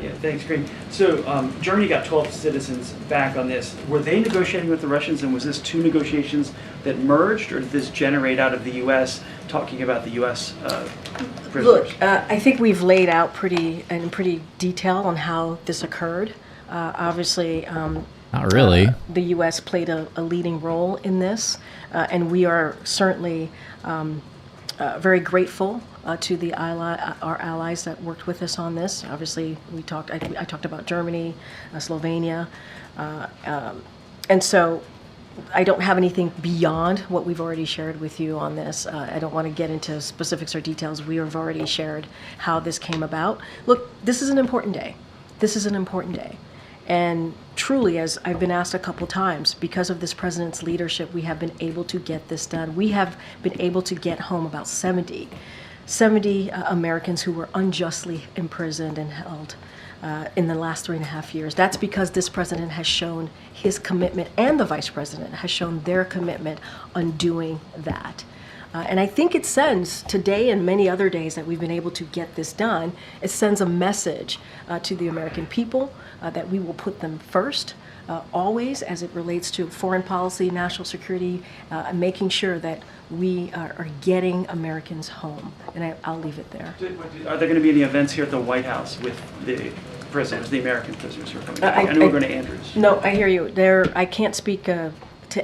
Yeah, thanks, Karine. So Germany got 12 citizens back on this. Were they negotiating with the Russians, and was this two negotiations that merged, or did this generate out of the U.S. talking about the U.S. Prisoners? Look, I think we've laid out pretty detail on how this occurred. Obviously, Not really. The U.S. played a leading role in this, and we are certainly very grateful to our allies that worked with us on this. Obviously, I talked about Germany, Slovenia, And so I don't have anything beyond what we've already shared with you on this. I don't want to get into specifics or details. We have already shared how this came about. Look, this is an important day. This is an important day. And truly, as I've been asked a couple times, because of this president's leadership, we have been able to get this done. We have been able to get home about 70 Americans who were unjustly imprisoned and held in the last 3.5 years. That's because this president has shown his commitment, and the vice president has shown their commitment on doing that. And I think it sends, today and many other days that we've been able to get this done, it sends a message to the American people that we will put them first, always, as it relates to foreign policy, national security, making sure that we are getting Americans home. And I'll leave it there. Are there going to be any events here at the White House with the prisoners, the American prisoners who are coming back? I know we're going to Andrews. No, I hear you. I can't speak to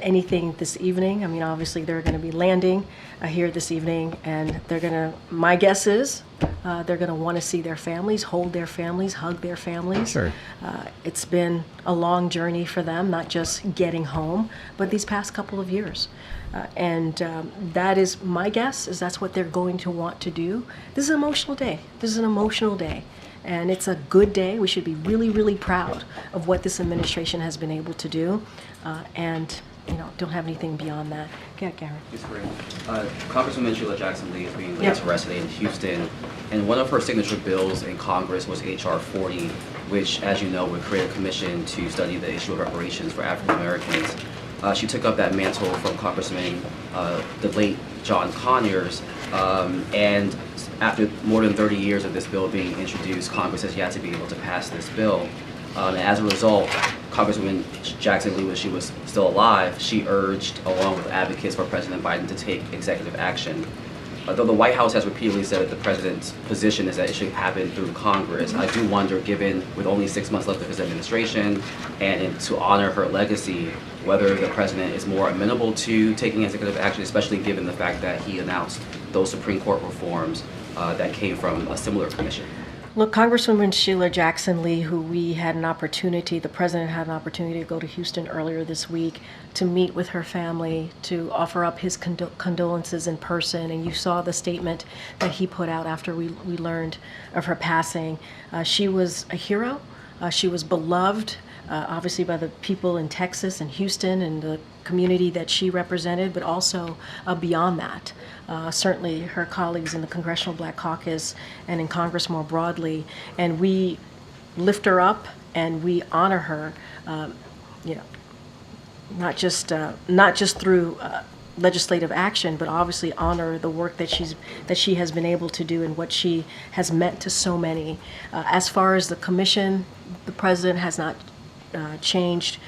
anything this evening. I mean, obviously they're going to be landing here this evening, and they're going to, my guess is, they're going to want to see their families, hold their families, hug their families. Sure. It's been a long journey for them, not just getting home, but these past couple of years. And that is my guess, is that's what they're going to want to do. This is an emotional day. This is an emotional day. And it's a good day. We should be really, really proud of what this administration has been able to do. And don't have anything beyond that. Yeah, Garen. Congresswoman Sheila Jackson Lee is being laid to rest in Houston, and one of her signature bills in Congress was H.R. 40, which, as you know, would create a commission to study the issue of reparations for African Americans. She took up that mantle from Congressman, the late John Conyers, and after more than 30 years of this bill being introduced, Congress has yet to be able to pass this bill. And as a result, Congresswoman Jackson Lee, when she was still alive, she urged, along with advocates for President Biden, to take executive action. Though the White House has repeatedly said that the president's position is that it should happen through Congress, I do wonder, given with only 6 months left of his administration, and to honor her legacy, whether the president is more amenable to taking executive action, especially given the fact that he announced those Supreme Court reforms that came from a similar commission. Look, Congresswoman Sheila Jackson Lee, who the president had an opportunity to go to Houston earlier this week to meet with her family, to offer up his condolences in person, and you saw the statement that he put out after we learned of her passing. She was a hero. She was beloved, obviously, by the people in Texas and Houston and the community that she represented, but also beyond that. Certainly her colleagues in the Congressional Black Caucus and in Congress more broadly. And we lift her up and we honor her, not just through legislative action, but obviously honor the work that she has been able to do and what she has meant to so many. As far as the commission, the president has not changed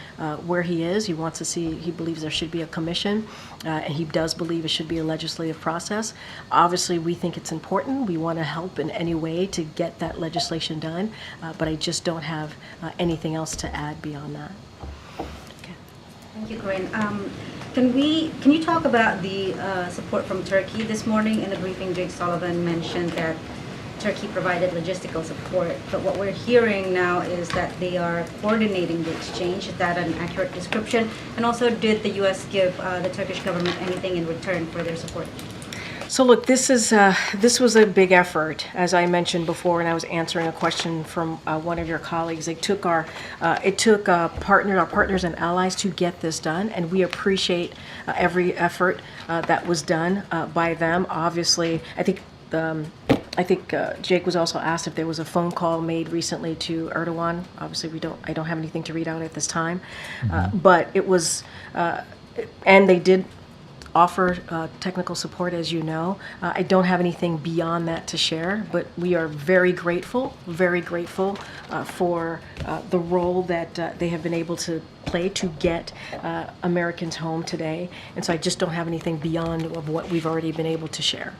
where he is. He wants to see, he believes there should be a commission, and he does believe it should be a legislative process. Obviously, we think it's important. We want to help in any way to get that legislation done, but I just don't have anything else to add beyond that. Okay. Thank you, Karine. Can you talk about the support from Turkey? This morning in the briefing, Jake Sullivan mentioned that Turkey provided logistical support, but what we're hearing now is that they are coordinating the exchange. Is that an accurate description? And also, did the U.S. give the Turkish government anything in return for their support? So look, this was a big effort, as I mentioned before, and I was answering a question from one of your colleagues. It took our partners and allies to get this done, and we appreciate every effort that was done by them. Obviously, I think Jake was also asked if there was a phone call made recently to Erdogan. Obviously, I don't have anything to read out at this time, but it was, and they did offer technical support, as you know. I don't have anything beyond that to share, but we are very grateful for the role that they have been able to play to get Americans home today. And so I just don't have anything beyond of what we've already been able to share.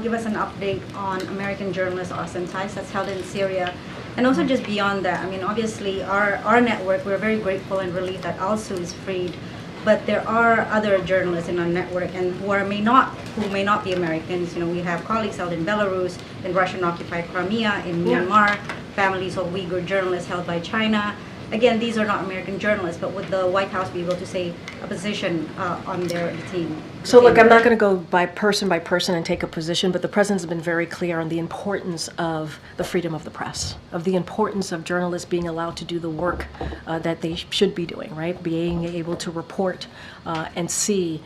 Give us an update on American journalist Austin Tice that's held in Syria, and also just beyond that. I mean, obviously, our network, we're very grateful and relieved that also is freed, but there are other journalists in our network and who may not be Americans. You know, we have colleagues held in Belarus, in Russian-occupied Crimea, in Myanmar, families of Uyghur journalists held by China. again, these are not American journalists, but would the White House be able to say a position on their team? So look, I'm not going to go by person and take a position, but the president's been very clear on the importance of the freedom of the press, of the importance of journalists being allowed to do the work that they should be doing, right? Being able to report and see,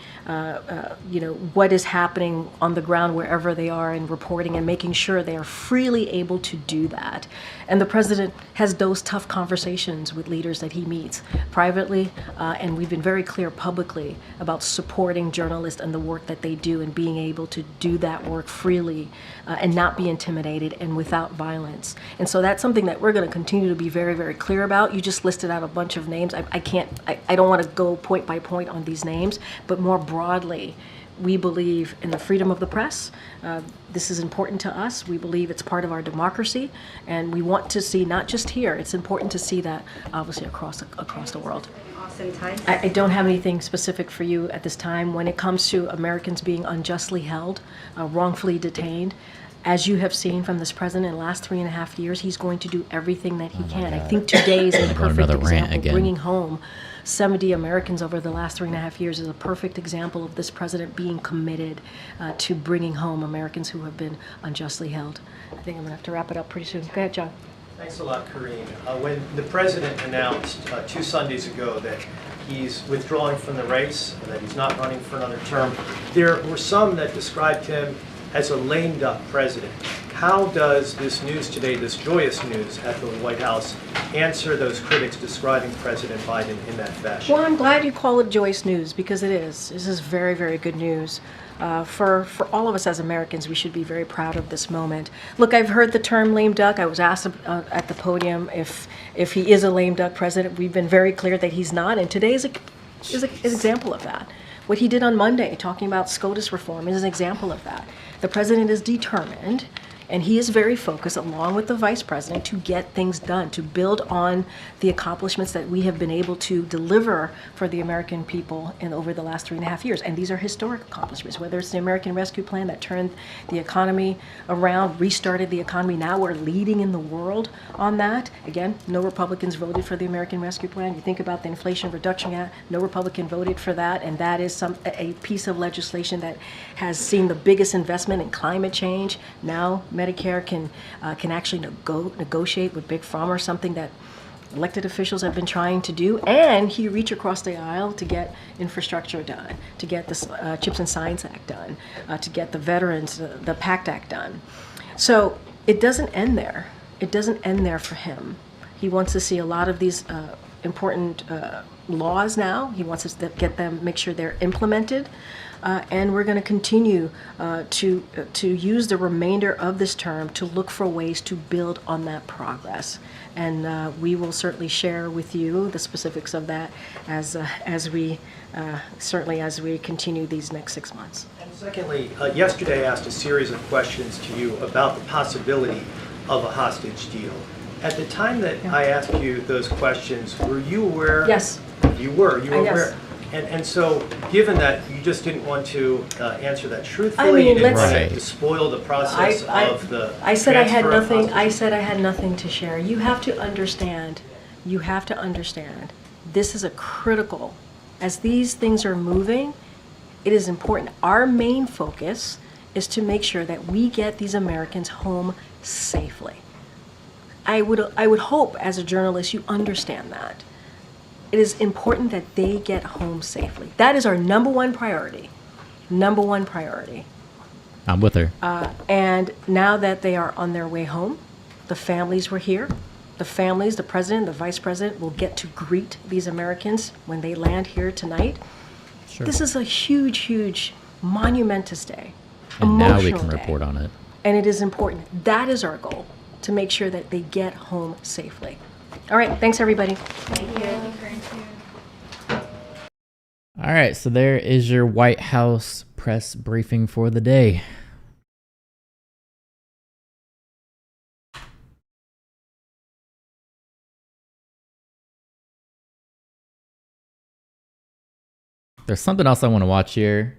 what is happening on the ground wherever they are, and reporting and making sure they are freely able to do that. And the president has those tough conversations with leaders that he meets privately, and we've been very clear publicly about supporting journalists and the work that they do, and being able to do that work freely and not be intimidated and without violence. And so that's something that we're going to continue to be very, very clear about. You just listed out a bunch of names. I don't want to go point by point on these names, but more broadly, we believe in the freedom of the press. This is important to us. We believe it's part of our democracy, and we want to see, not just here, it's important to see that obviously across the world. I don't have anything specific for you at this time. When it comes to Americans being unjustly held, wrongfully detained, as you have seen from this president in the last 3.5 years, he's going to do everything that he can. I think today is a perfect example. Bringing home 70 Americans over the last 3.5 years is a perfect example of this president being committed to bringing home Americans who have been unjustly held. I think I'm going to have to wrap it up pretty soon. Go ahead, John. Thanks a lot, Karine. When the president announced 2 Sundays ago that he's withdrawing from the race, that he's not running for another term, there were some that described him as a lame duck president. How does this news today, this joyous news at the White House, answer those critics describing President Biden in that fashion? Well, I'm glad you call it joyous news, because it is. This is very, very good news. For all of us as Americans, we should be very proud of this moment. Look, I've heard the term lame duck. I was asked at the podium if he is a lame duck president. We've been very clear that he's not, and today is an example of that. What he did on Monday, talking about SCOTUS reform, is an example of that. The president is determined, and he is very focused, along with the vice president, to get things done, to build on the accomplishments that we have been able to deliver for the American people over the last 3.5 years. And these are historic accomplishments, whether it's the American Rescue Plan that turned the economy around, restarted the economy. Now we're leading in the world on that. Again, no Republicans voted for the American Rescue Plan. You think about the Inflation Reduction Act, no Republican voted for that, and that is a piece of legislation that has seen the biggest investment in climate change. Now Medicare can actually negotiate with Big Pharma, something that elected officials have been trying to do, and he reached across the aisle to get infrastructure done, to get the Chips and Science Act done, to get the Veterans, the PACT Act done. So it doesn't end there. It doesn't end there for him. He wants to see a lot of these important laws now. He wants us to get them, make sure they're implemented. And we're going to continue to use the remainder of this term to look for ways to build on that progress. And we will certainly share with you the specifics of that as we continue these next 6 months. And secondly, yesterday I asked a series of questions to you about the possibility of a hostage deal. At the time that I asked you those questions, were you aware? Yes. You were Yes. aware. And so, given that you just didn't want to answer that truthfully, you didn't want to spoil the process of the I said I had transfer of nothing. hostages. I said I had nothing to share. You have to understand. You have to understand. This is a critical. As these things are moving, it is important. Our main focus is to make sure that we get these Americans home safely. I would hope, as a journalist, you understand that. It is important that they get home safely. That is our number one priority. Number one priority. I'm with her. And now that they are on their way home, the families were here. The families, the president, the vice president will get to greet these Americans when they land here tonight. Sure. This is a huge, huge, monumentous day. And now we can Emotional report day. on it. And it is important. That is our goal, to make sure that they get home safely. All right, thanks everybody. Thank you. All right, so there is your White House press briefing for the day. There's something else I want to watch here.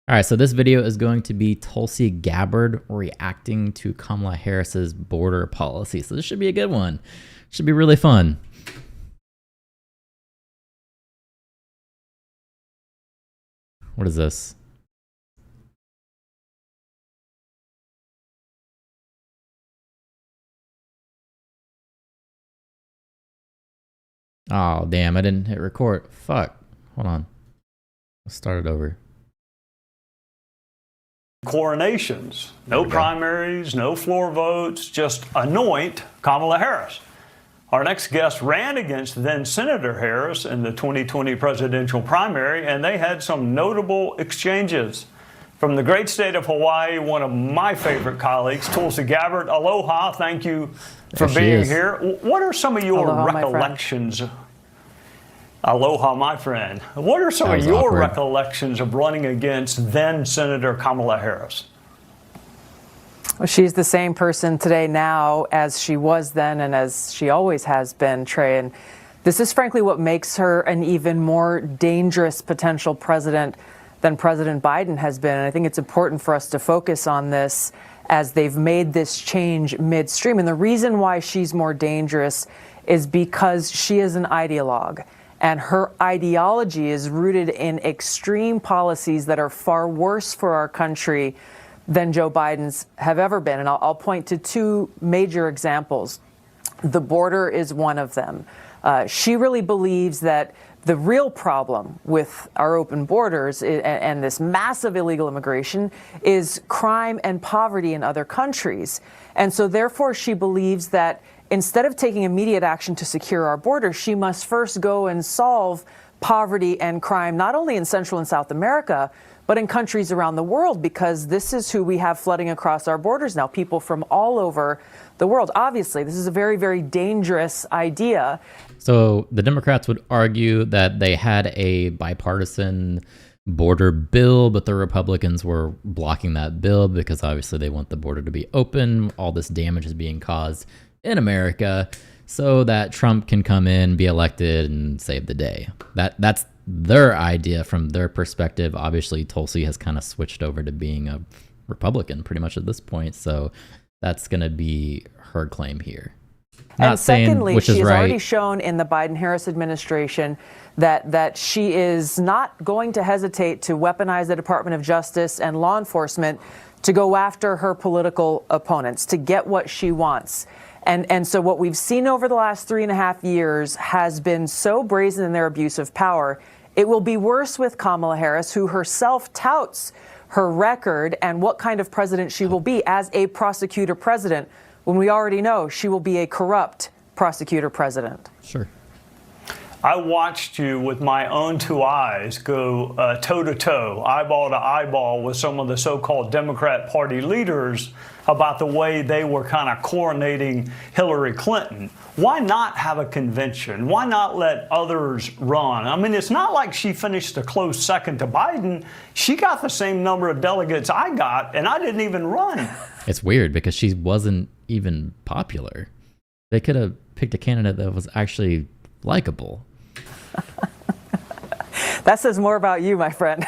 All right, so this video is going to be Tulsi Gabbard reacting to Kamala Harris's border policy. So this should be a good one. Should be really fun. What is this? Oh, damn, I didn't hit record. Fuck. Hold on. Let's start it over. Coronations, no primaries, no floor votes, just anoint Kamala Harris. Our next guest ran against then Senator Harris in the 2020 presidential primary, and they had some notable exchanges. From the great state of Hawaii, one of my favorite colleagues, Tulsi Gabbard. Aloha, thank you for being here. What are some of your recollections? Aloha, my friend. What are some of your recollections of running against then Senator Kamala Harris? Well, she's the same person today now as she was then and as she always has been, Trey. And this is frankly what makes her an even more dangerous potential president than President Biden has been. And I think it's important for us to focus on this as they've made this change midstream. And the reason why she's more dangerous is because she is an ideologue. And her ideology is rooted in extreme policies that are far worse for our country than Joe Biden's have ever been. And I'll point to two major examples. The border is one of them. She really believes that the real problem with our open borders and this massive illegal immigration is crime and poverty in other countries. And so therefore she believes that instead of taking immediate action to secure our border, she must first go and solve poverty and crime, not only in Central and South America, but in countries around the world, because this is who we have flooding across our borders now, people from all over the world. Obviously, this is a very, very dangerous idea. So the Democrats would argue that they had a bipartisan border bill, but the Republicans were blocking that bill because obviously they want the border to be open. All this damage is being caused in America so that Trump can come in, be elected, and save the day. That's their idea from their perspective. Obviously, Tulsi has kind of switched over to being a Republican pretty much at this point. So that's going to be her claim here. And secondly, she has already shown in the Biden-Harris administration that she is not going to hesitate to weaponize the Department of Justice and law enforcement to go after her political opponents, to get what she wants. And so what we've seen over the last 3.5 years has been so brazen in their abuse of power. It will be worse with Kamala Harris, who herself touts her record and what kind of president she will be as a prosecutor president, when we already know she will be a corrupt prosecutor president. Sure. I watched you with my own two eyes go toe-to-toe, eyeball to eyeball with some of the so-called Democrat Party leaders about the way they were kind of coronating Hillary Clinton. Why not have a convention? Why not let others run? I mean, it's not like she finished a close second to Biden. She got the same number of delegates I got, and I didn't even run. It's weird because she wasn't even popular. They could have picked a candidate that was actually likable. That says more about you, my friend.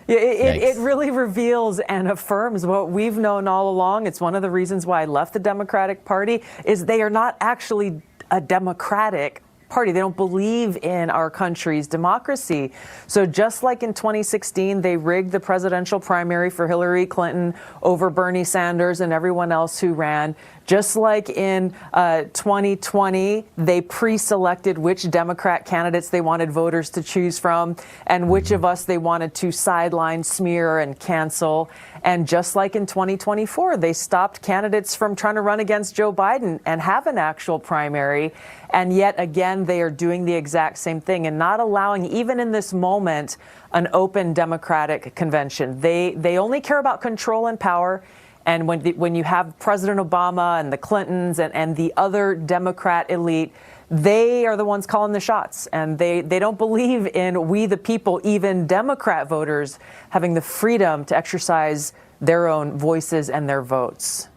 It really reveals and affirms what we've known all along. It's one of the reasons why I left the Democratic Party, is they are not actually a democratic party. They don't believe in our country's democracy. So just like in 2016, they rigged the presidential primary for Hillary Clinton over Bernie Sanders and everyone else who ran. Just like in 2020, they pre-selected which Democrat candidates they wanted voters to choose from and which of us they wanted to sideline, smear, and cancel. And just like in 2024, they stopped candidates from trying to run against Joe Biden and have an actual primary. And yet again, they are doing the exact same thing and not allowing, even in this moment, an open Democratic convention. They only care about control and power. And when you have President Obama and the Clintons and the other Democrat elite, they are the ones calling the shots. And they don't believe in we the people, even Democrat voters, having the freedom to exercise their own voices and their votes.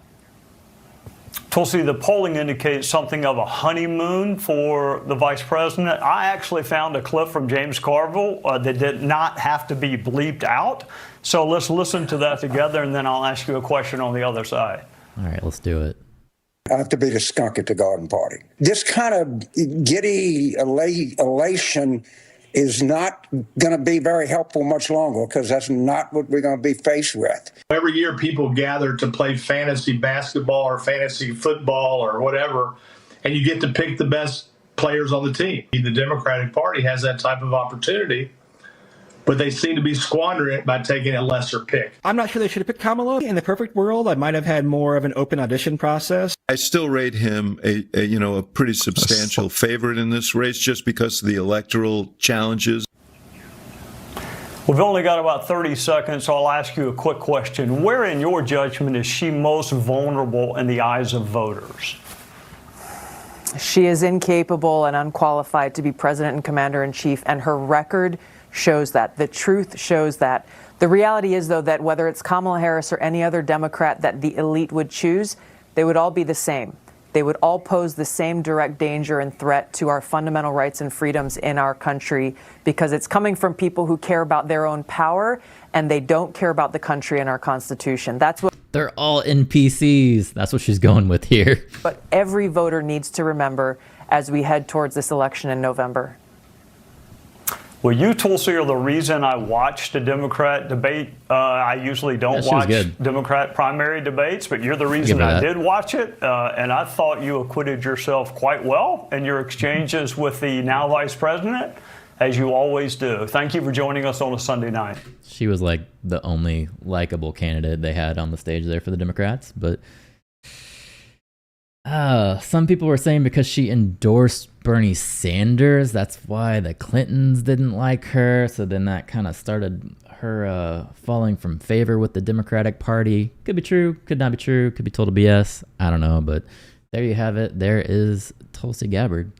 Tulsi, the polling indicates something of a honeymoon for the vice president. I actually found a clip from James Carville that did not have to be bleeped out. So let's listen to that together, and then I'll ask you a question on the other side. All right, let's do it. I have to be the skunk at the garden party. This kind of giddy elation is not going to be very helpful much longer, because that's not what we're going to be faced with. Every year people gather to play fantasy basketball or fantasy football or whatever, and you get to pick the best players on the team. The Democratic Party has that type of opportunity, but they seem to be squandering it by taking a lesser pick. I'm not sure they should have picked Kamala. In the perfect world, I might have had more of an open audition process. I still rate him a pretty substantial favorite in this race, just because of the electoral challenges. We've only got about 30 seconds, so I'll ask you a quick question. Where, in your judgment, is she most vulnerable in the eyes of voters? She is incapable and unqualified to be president and commander-in-chief, and her record shows that. The truth shows that. The reality is, though, that whether it's Kamala Harris or any other Democrat that the elite would choose, they would all be the same. They would all pose the same direct danger and threat to our fundamental rights and freedoms in our country, because it's coming from people who care about their own power, and they don't care about the country and our Constitution. That's what they're all NPCs. That's what she's going with here. But every voter needs to remember as we head towards this election in November. Well, you, Tulsi, are the reason I watched a Democrat debate. I usually don't watch Democrat primary debates, but you're the reason I did watch it. And I thought you acquitted yourself quite well in your exchanges with the now vice president, as you always do. Thank you for joining us on a Sunday night. She was like the only likable candidate they had on the stage there for the Democrats. But some people were saying because she endorsed Bernie Sanders, that's why the Clintons didn't like her. So then that kind of started her falling from favor with the Democratic Party. Could be true, could not be true, could be total BS. I don't know, but there you have it. There is Tulsi Gabbard.